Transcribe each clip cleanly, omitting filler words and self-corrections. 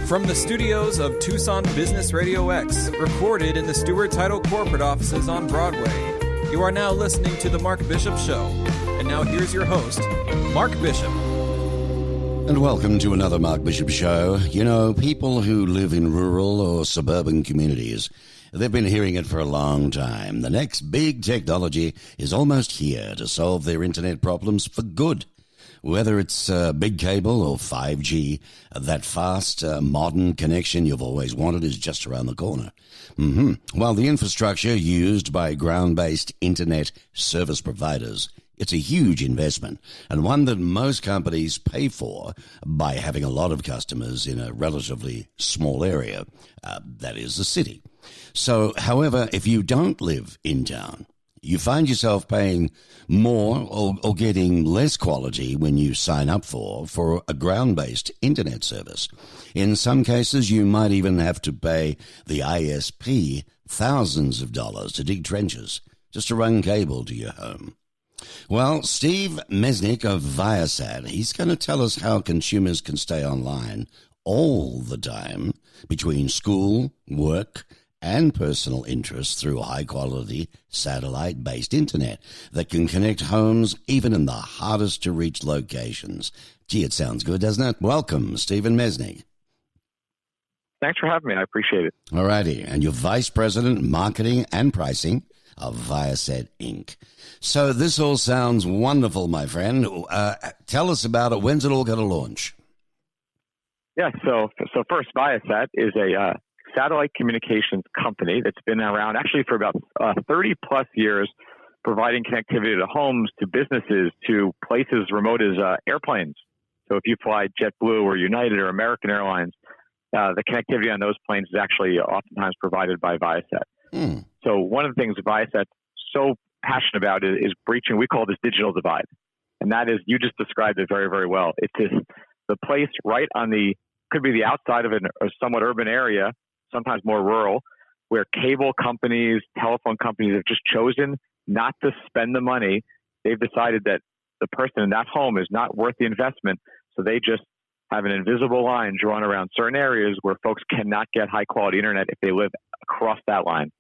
From the studios of Tucson Business Radio X, recorded in the Stewart Title corporate offices on Broadway, you are now listening to The Mark Bishop Show. And now here's your host, Mark Bishop. And welcome to another Mark Bishop Show. You know, people who live in rural or suburban communities, they've been hearing it for a long time. The next big technology is almost here to solve their internet problems for good. Whether it's big cable or 5G, that fast, modern connection you've always wanted is just around the corner. Well, the infrastructure used by ground-based internet service providers, it's a huge investment, and one that most companies pay for by having a lot of customers in a relatively small area, that is, a city. So, however, if you don't live in town, you find yourself paying more or getting less quality when you sign up for a ground-based internet service. In some cases, you might even have to pay the ISP thousands of dollars to dig trenches just to run cable to your home. Well, Steve Mesnick of Viasat, he's going to tell us how consumers can stay online all the time between school, work, and personal interests through high-quality satellite-based internet that can connect homes even in the hardest-to-reach locations. Gee, it sounds good, doesn't it? Welcome, Stephen Mesnick. Thanks for having me. I appreciate it. All righty. And you're Vice President, Marketing and Pricing of Viasat Inc. So this all sounds wonderful, my friend. Tell us about it. When's it all going to launch? Yeah, so first, Viasat is a satellite communications company that's been around actually for about 30 plus years, providing connectivity to homes, to businesses, to places remote as airplanes. So if you fly JetBlue or United or American Airlines, the connectivity on those planes is actually oftentimes provided by Viasat. So one of the things Viasat's so passionate about is breaching, we call this digital divide. And that is, you just described it very, very well. It's the place right on could be the outside of a somewhat urban area, sometimes more rural, where cable companies, telephone companies have just chosen not to spend the money. They've decided that the person in that home is not worth the investment, so they just have an invisible line drawn around certain areas where folks cannot get high-quality internet if they live across that line.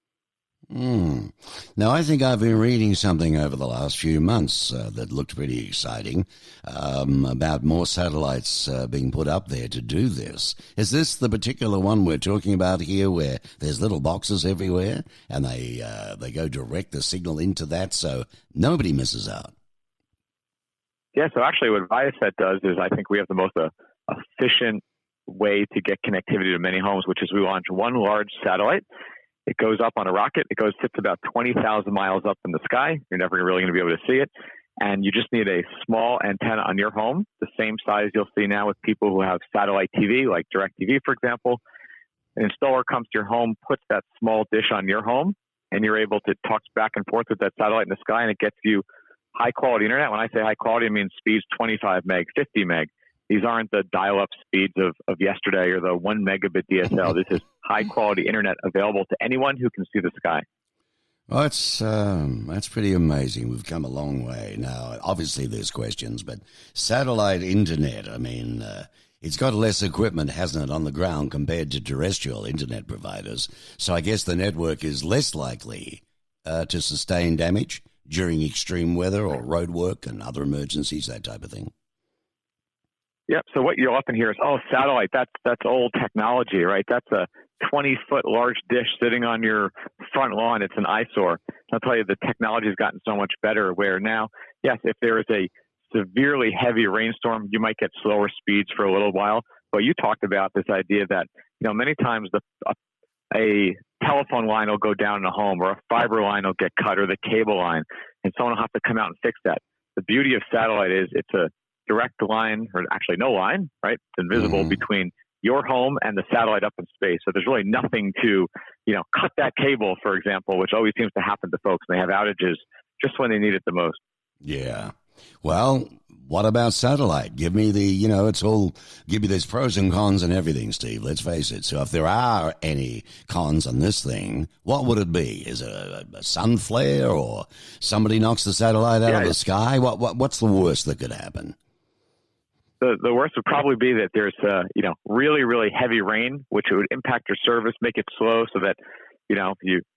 Now, I think I've been reading something over the last few months that looked pretty exciting about more satellites being put up there to do this. Is this the particular one we're talking about here where there's little boxes everywhere and they go direct the signal into that so nobody misses out? Yeah, so actually what Viasat does is I think we have the most efficient way to get connectivity to many homes, which is we launch one large satellite. It goes up on a rocket. It sits about 20,000 miles up in the sky. You're never really going to be able to see it. And you just need a small antenna on your home, the same size you'll see now with people who have satellite TV, like DirecTV, for example. An installer comes to your home, puts that small dish on your home, and you're able to talk back and forth with that satellite in the sky, and it gets you high-quality internet. When I say high-quality, I mean speeds 25 meg, 50 meg. These aren't the dial-up speeds of yesterday or the 1 megabit DSL. This is high-quality internet available to anyone who can see the sky. Well, that's pretty amazing. We've come a long way. Now, obviously there's questions, but satellite internet, I mean, it's got less equipment, hasn't it, on the ground compared to terrestrial internet providers. So I guess the network is less likely to sustain damage during extreme weather or road work and other emergencies, that type of thing. Yep. So what you'll often hear is, oh, satellite, that's old technology, right? That's a 20-foot large dish sitting on your front lawn. It's an eyesore. I'll tell you, the technology has gotten so much better where now, yes, if there is a severely heavy rainstorm, you might get slower speeds for a little while. But you talked about this idea that, many times a telephone line will go down in a home or a fiber line will get cut or the cable line, and someone will have to come out and fix that. The beauty of satellite is it's a direct line, or actually no line, right? It's invisible between your home and the satellite up in space. So there's really nothing to, cut that cable, for example, which always seems to happen to folks. They have outages just when they need it the most. Yeah. Well, what about satellite? Give me give me there's pros and cons and everything, Steve. Let's face it. So if there are any cons on this thing, what would it be? Is it a sun flare or somebody knocks the satellite out of the sky? What's the worst that could happen? The worst would probably be that there's really, really heavy rain, which would impact your service, make it slow so that, you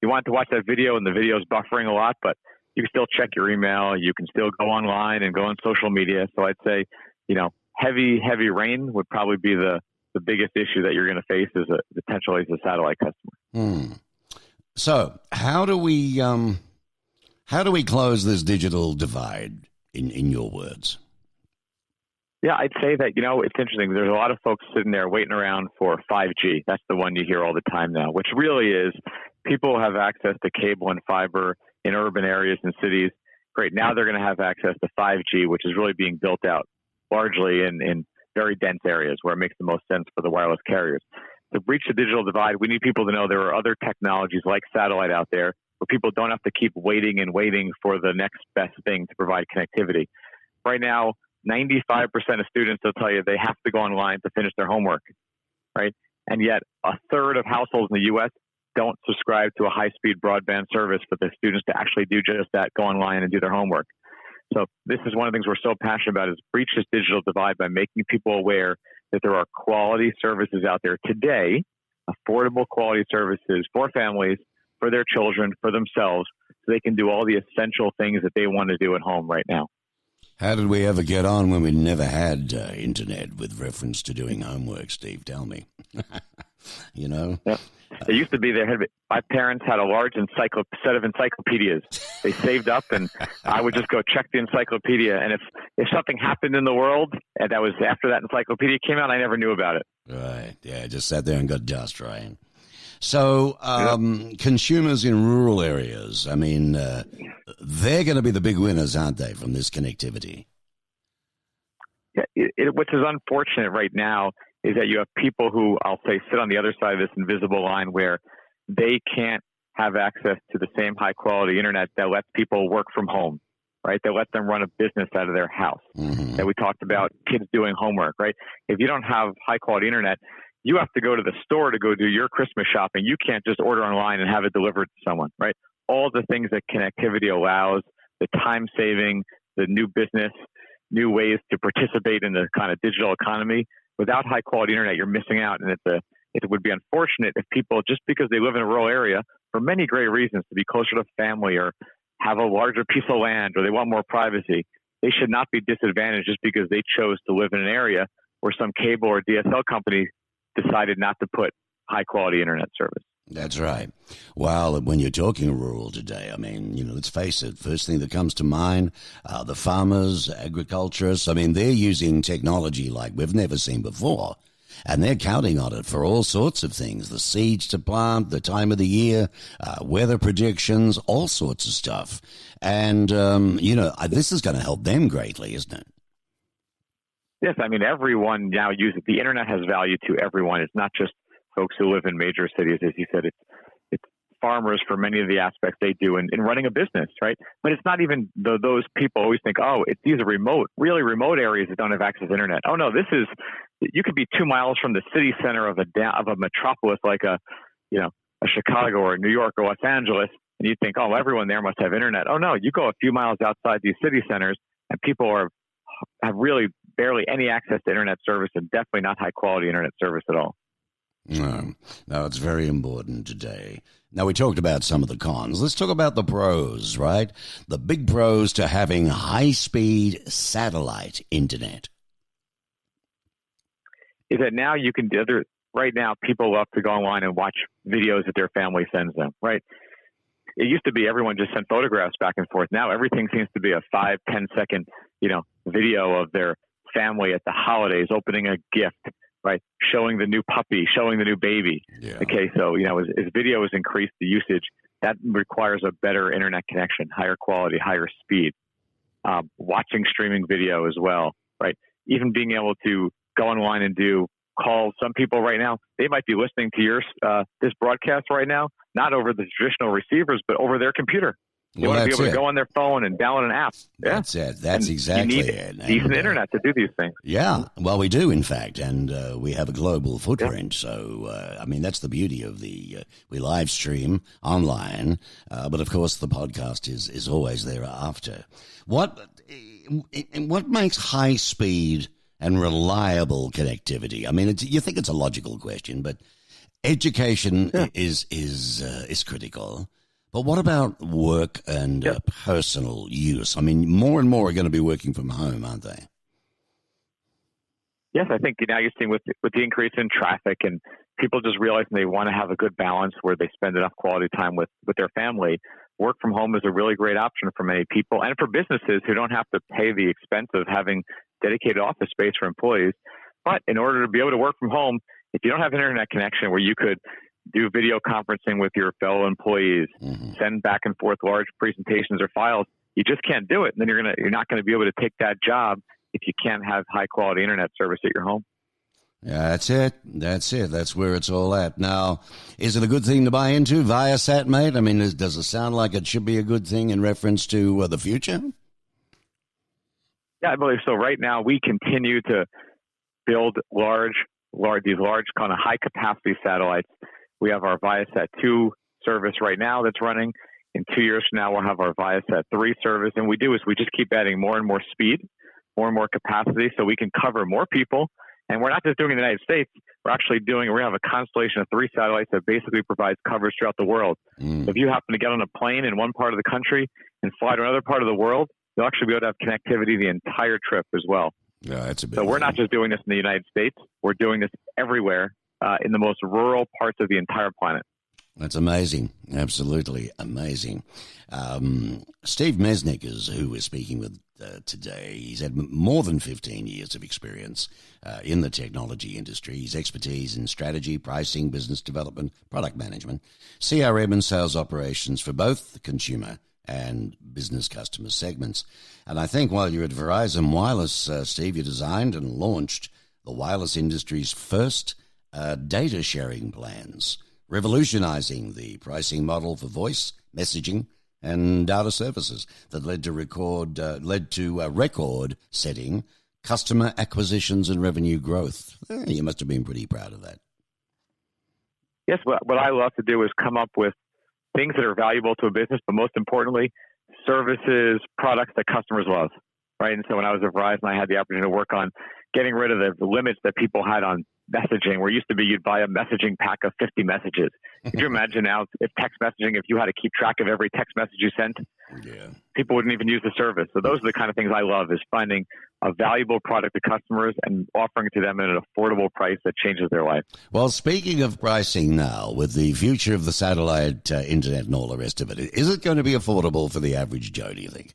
want to watch that video and the video is buffering a lot, but you can still check your email. You can still go online and go on social media. So I'd say, heavy rain would probably be the biggest issue that you're going to face potentially as a satellite customer. So how do we close this digital divide in your words? Yeah, I'd say that, it's interesting. There's a lot of folks sitting there waiting around for 5G. That's the one you hear all the time now, which really is people have access to cable and fiber in urban areas and cities. Great. Now they're going to have access to 5G, which is really being built out largely in very dense areas where it makes the most sense for the wireless carriers. To breach the digital divide, we need people to know there are other technologies like satellite out there where people don't have to keep waiting for the next best thing to provide connectivity. Right now, 95% of students will tell you they have to go online to finish their homework, right? And yet a third of households in the U.S. don't subscribe to a high-speed broadband service for the students to actually do just that, go online and do their homework. So this is one of the things we're so passionate about is breach this digital divide by making people aware that there are quality services out there today, affordable quality services for families, for their children, for themselves, so they can do all the essential things that they want to do at home right now. How did we ever get on when we never had internet with reference to doing homework, Steve? Tell me. Yeah. It used to be my parents had a large set of encyclopedias. They saved up, and I would just go check the encyclopedia. And if something happened in the world, and that was after that encyclopedia came out, I never knew about it. Right. Yeah, just sat there and got dust, right? So consumers in rural areas, I mean, they're going to be the big winners, aren't they, from this connectivity? Yeah, which is unfortunate right now is that you have people who, I'll say, sit on the other side of this invisible line where they can't have access to the same high-quality internet that lets people work from home, right? That lets them run a business out of their house. Mm-hmm. That we talked about kids doing homework, right? If you don't have high-quality internet, you have to go to the store to go do your Christmas shopping. You can't just order online and have it delivered to someone, right? All the things that connectivity allows, the time saving, the new business, new ways to participate in the kind of digital economy. Without high quality internet, you're missing out. And it would be unfortunate if people, just because they live in a rural area, for many great reasons, to be closer to family or have a larger piece of land or they want more privacy, they should not be disadvantaged just because they chose to live in an area where some cable or DSL company decided not to put high-quality internet service. That's right. Well, when you're talking rural today, I mean, let's face it, first thing that comes to mind, the farmers, agriculturists, I mean, they're using technology like we've never seen before, and they're counting on it for all sorts of things, the seeds to plant, the time of the year, weather predictions, all sorts of stuff. And, this is going to help them greatly, isn't it? Yes, I mean, everyone now uses the internet has value to everyone. It's not just folks who live in major cities, as you said. It's farmers for many of the aspects they do in running a business, right? But it's not even those people always think, it's these are really remote areas that don't have access to internet. Oh no, you could be 2 miles from the city center of a metropolis like a Chicago or New York or Los Angeles, and you think, everyone there must have internet. Oh no, you go a few miles outside these city centers, and people have really barely any access to internet service, and definitely not high quality internet service at all. No, it's very important today. Now, we talked about some of the cons. Let's talk about the pros, right? The big pros to having high-speed satellite internet. Is that now you can right now people love to go online and watch videos that their family sends them, right? It used to be everyone just sent photographs back and forth. Now everything seems to be a 5-10 second, video of their family at the holidays, opening a gift, right? Showing the new puppy, showing the new baby. Yeah. Okay. So, as video has increased the usage, that requires a better internet connection, higher quality, higher speed, watching streaming video as well, right? Even being able to go online and do calls. Some people right now, they might be listening to this broadcast right now, not over the traditional receivers, but over their computer. You want to be able to go on their phone and download an app. Yeah. That's it. That's exactly it. Decent internet to do these things. Yeah. Well, we do, in fact, and we have a global footprint. Yeah. So, that's the beauty of we live stream online, but of course the podcast is always thereafter. What makes high speed and reliable connectivity? I mean, you think it's a logical question, but education is critical. But what about work and personal use? I mean, more and more are going to be working from home, aren't they? Yes, I think now you're seeing with the increase in traffic and people just realizing they want to have a good balance where they spend enough quality time with their family. Work from home is a really great option for many people and for businesses who don't have to pay the expense of having dedicated office space for employees. But in order to be able to work from home, if you don't have an internet connection where you could do video conferencing with your fellow employees, send back and forth large presentations or files, you just can't do it. And then you're not going to be able to take that job if you can't have high quality internet service at your home. Yeah, that's it. That's where it's all at. Now, is it a good thing to buy into, Viasat, mate? I mean, does it sound like it should be a good thing in reference to the future? Yeah, I believe so. Right now, we continue to build these large kind of high capacity satellites. We have our Viasat 2 service right now that's running. In 2 years from now, we'll have our Viasat 3 service. And we just keep adding more and more speed, more and more capacity so we can cover more people. And we're not just doing it in the United States. We have a constellation of 3 satellites that basically provides coverage throughout the world. So if you happen to get on a plane in one part of the country and fly to another part of the world, you'll actually be able to have connectivity the entire trip as well. Yeah, that's a big So we're not just doing this in the United States. We're doing this everywhere in the most rural parts of the entire planet. That's amazing. Absolutely amazing. Steve Mesnick is who we're speaking with today. He's had more than 15 years of experience in the technology industry. His expertise in strategy, pricing, business development, product management, CRM and sales operations for both the consumer and business customer segments. And I think while you're at Verizon Wireless, Steve, you designed and launched the wireless industry's first data sharing plans, revolutionizing the pricing model for voice, messaging, and data services that led to record-setting customer acquisitions and revenue growth. You must have been pretty proud of that. Yes, what I love to do is come up with things that are valuable to a business, but most importantly, services, products that customers love, right? And so when I was at Verizon, I had the opportunity to work on getting rid of the limits that people had on messaging, where it used to be you'd buy a messaging pack of 50 messages. Could you imagine now if text messaging, if you had to keep track of every text message you sent, people wouldn't even use the service. So those are the kind of things I love, is finding a valuable product to customers and offering it to them at an affordable price that changes their life. Well, speaking of pricing now, with the future of the satellite internet and all the rest of it, is it going to be affordable for the average Joe, do you think?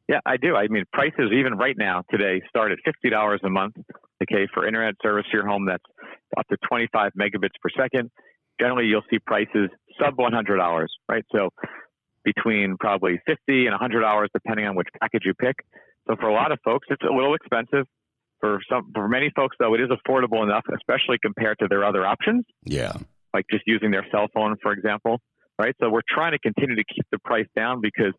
Yeah, I do. I mean, prices even right now today start at $50 a month, okay, for internet service to your home. That's up to 25 megabits per second. Generally, you'll see prices sub $100, right? So between probably $50 and $100, depending on which package you pick. So for a lot of folks, it's a little expensive. For many folks, though, it is affordable enough, especially compared to their other options. Yeah. Like just using their cell phone, for example, right? So we're trying to continue to keep the price down because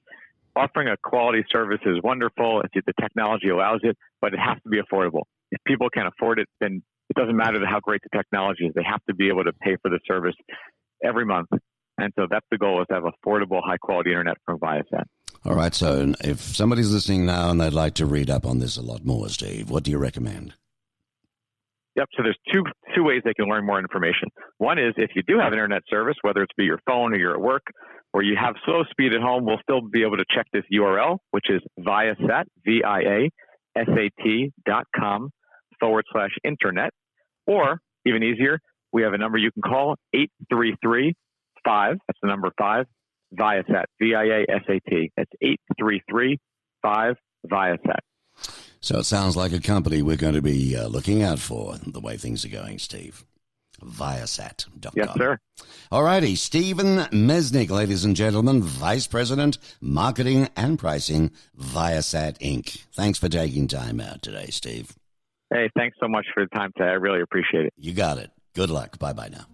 offering a quality service is wonderful if the technology allows it, but it has to be affordable. If people can't afford it, then it doesn't matter how great the technology is. They have to be able to pay for the service every month. And so that's the goal, is to have affordable, high-quality internet from Viasat. All right, so if somebody's listening now and they'd like to read up on this a lot more, Steve, what do you recommend? Yep, so there's two ways they can learn more information. One is if you do have internet service, whether it's be your phone or you're at work, or you have slow speed at home, we'll still be able to check this URL, which is Viasat, viasat.com/internet. Or, even easier, we have a number you can call, 833-5, that's the number 5, Viasat, Viasat. That's 833-5, Viasat. So it sounds like a company we're going to be looking out for, the way things are going, Steve. Viasat.com. Yes, sir. All righty. Stephen Mesnick, ladies and gentlemen, Vice President, Marketing and Pricing, Viasat Inc. Thanks for taking time out today, Steve. Hey, thanks so much for the time today. I really appreciate it. You got it. Good luck. Bye-bye now.